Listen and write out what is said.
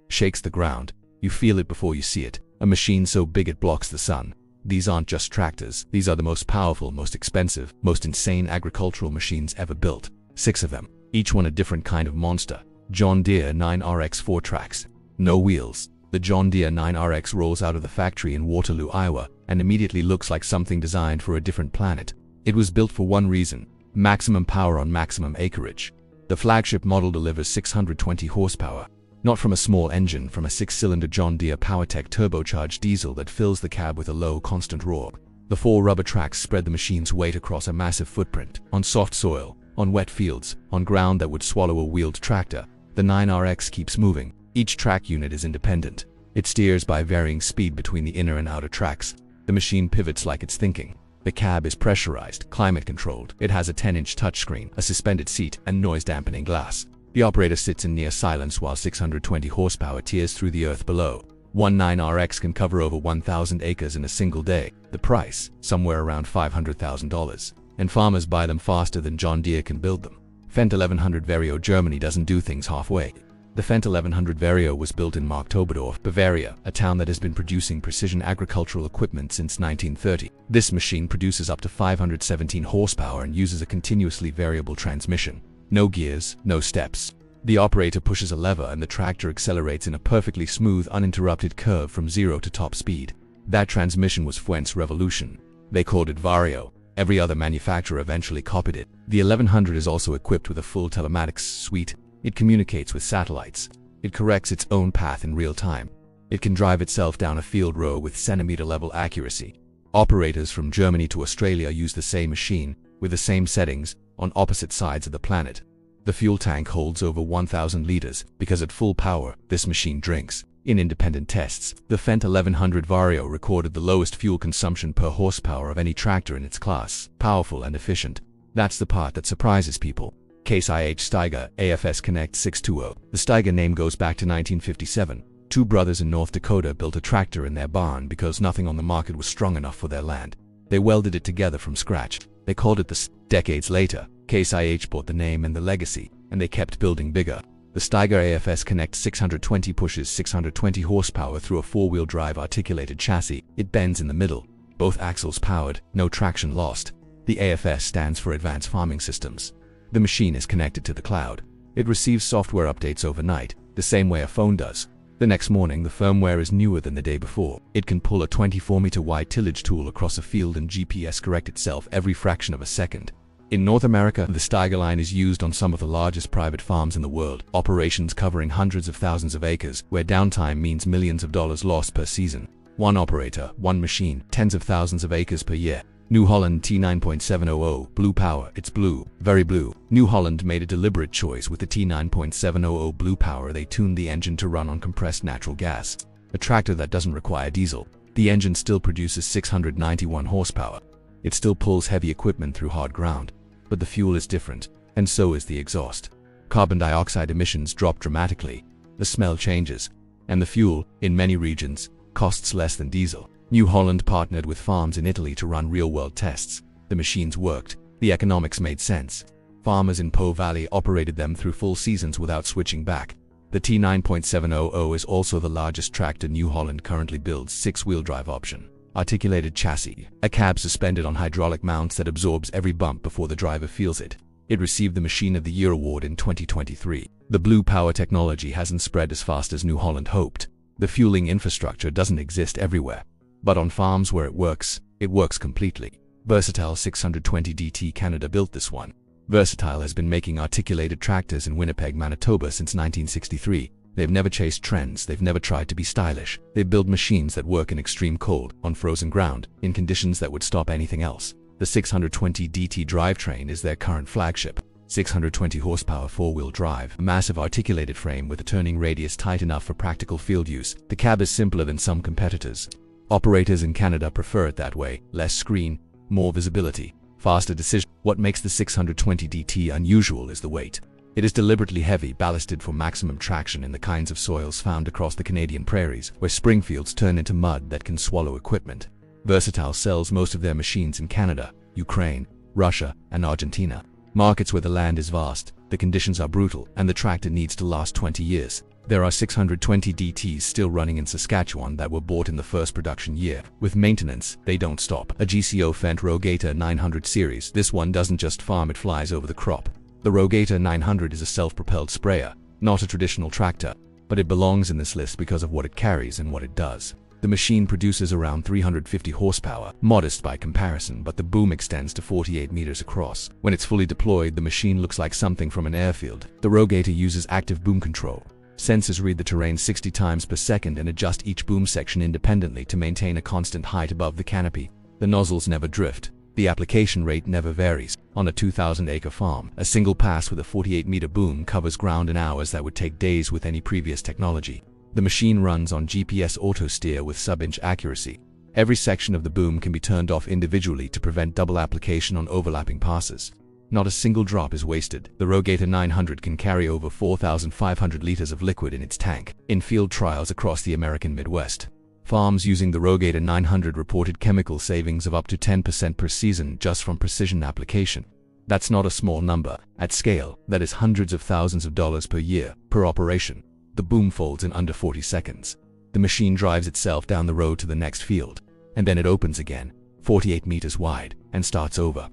shakes the ground. You feel it before you see it. A machine so big it blocks the sun. These aren't just tractors. These are the most powerful, most expensive, most insane agricultural machines ever built. 6 of them, each one a different kind of monster. John Deere 9RX 4 tracks. No wheels. The John Deere 9RX rolls out of the factory in Waterloo, Iowa, and immediately looks like something designed for a different planet. It was built for one reason: maximum power on maximum acreage. The flagship model delivers 620 horsepower. Not from a small engine, from a 6-cylinder John Deere PowerTech turbocharged diesel that fills the cab with a low, constant roar. The 4 rubber tracks spread the machine's weight across a massive footprint, on soft soil, on wet fields, on ground that would swallow a wheeled tractor. The 9RX keeps moving. Each track unit is independent. It steers by varying speed between the inner and outer tracks. The machine pivots like it's thinking. The cab is pressurized, climate-controlled. It has a 10-inch touchscreen, a suspended seat, and noise-dampening glass. The operator sits in near silence while 620 horsepower tears through the earth below. One 9RX can cover over 1,000 acres in a single day. The price, somewhere around $500,000. And farmers buy them faster than John Deere can build them. Fendt 1100 Vario Germany doesn't do things halfway. The Fendt 1100 Vario was built in Marktoberdorf, Bavaria, a town that has been producing precision agricultural equipment since 1930. This machine produces up to 517 horsepower and uses a continuously variable transmission. No gears, no steps. The operator pushes a lever and the tractor accelerates in a perfectly smooth, uninterrupted curve from 0 to top speed. That transmission was Fendt's revolution. They called it Vario. Every other manufacturer eventually copied it. The 1100 is also equipped with a full telematics suite. It communicates with satellites. It corrects its own path in real time. It can drive itself down a field row with centimeter-level accuracy. Operators from Germany to Australia use the same machine, with the same settings, on opposite sides of the planet. The fuel tank holds over 1,000 liters, because at full power, this machine drinks. In independent tests, the Fendt 1100 Vario recorded the lowest fuel consumption per horsepower of any tractor in its class. Powerful and efficient. That's the part that surprises people. Case IH Steiger, AFS Connect 620. The Steiger name goes back to 1957. 2 brothers in North Dakota built a tractor in their barn because nothing on the market was strong enough for their land. They welded it together from scratch. They called it the Decades later, Case IH bought the name and the legacy, and they kept building bigger. The Steiger AFS Connect 620 pushes 620 horsepower through a 4-wheel drive articulated chassis. It bends in the middle. Both axles powered, no traction lost. The AFS stands for Advanced Farming Systems. The machine is connected to the cloud. It receives software updates overnight, the same way a phone does. The next morning, the firmware is newer than the day before. It can pull a 24-meter wide tillage tool across a field and GPS correct itself every fraction of a second. In North America, the Steiger line is used on some of the largest private farms in the world, operations covering hundreds of thousands of acres, where downtime means millions of dollars lost per season. One operator, one machine, tens of thousands of acres per year. New Holland T9.700, blue power. It's blue, very blue. New Holland made a deliberate choice with the T9.700 blue power. They tuned the engine to run on compressed natural gas. A tractor that doesn't require diesel. The engine still produces 691 horsepower. It still pulls heavy equipment through hard ground. But the fuel is different, and so is the exhaust. Carbon dioxide emissions drop dramatically. The smell changes. And the fuel, in many regions, costs less than diesel. New Holland partnered with farms in Italy to run real-world tests. The machines worked. The economics made sense. Farmers in Po Valley operated them through full seasons without switching back. The T9.700 is also the largest tractor New Holland currently builds. 6-wheel drive option. Articulated chassis. A cab suspended on hydraulic mounts that absorbs every bump before the driver feels it. It received the Machine of the Year award in 2023. The blue power technology hasn't spread as fast as New Holland hoped. The fueling infrastructure doesn't exist everywhere. But on farms where it works completely. Versatile 620 DT Canada built this one. Versatile has been making articulated tractors in Winnipeg, Manitoba since 1963. They've never chased trends, they've never tried to be stylish. They build machines that work in extreme cold, on frozen ground, in conditions that would stop anything else. The 620 DT drivetrain is their current flagship. 620 horsepower 4-wheel drive, a massive articulated frame with a turning radius tight enough for practical field use. The cab is simpler than some competitors. Operators in Canada prefer it that way. Less screen, more visibility, faster decision. What makes the 620 DT unusual is the weight. It is deliberately heavy, ballasted for maximum traction in the kinds of soils found across the Canadian prairies, where spring fields turn into mud that can swallow equipment. Versatile sells most of their machines in Canada, Ukraine, Russia, and Argentina. Markets where the land is vast, the conditions are brutal, and the tractor needs to last 20 years. There are 620 DTs still running in Saskatchewan that were bought in the first production year. With maintenance, they don't stop. AGCO Fendt Rogator 900 series. This one doesn't just farm, it flies over the crop. The Rogator 900 is a self-propelled sprayer, not a traditional tractor, but it belongs in this list because of what it carries and what it does. The machine produces around 350 horsepower, modest by comparison, but the boom extends to 48 meters across. When it's fully deployed, the machine looks like something from an airfield. The Rogator uses active boom control. Sensors read the terrain 60 times per second and adjust each boom section independently to maintain a constant height above the canopy. The nozzles never drift. The application rate never varies. On a 2,000-acre farm, a single pass with a 48-meter boom covers ground in hours that would take days with any previous technology. The machine runs on GPS auto steer with sub-inch accuracy. Every section of the boom can be turned off individually to prevent double application on overlapping passes. Not a single drop is wasted. The Rogator 900 can carry over 4,500 liters of liquid in its tank. In field trials across the American Midwest, farms using the Rogator 900 reported chemical savings of up to 10% per season just from precision application. That's not a small number. At scale, that is hundreds of thousands of dollars per year, per operation. The boom folds in under 40 seconds. The machine drives itself down the road to the next field, and then it opens again, 48 meters wide, and starts over.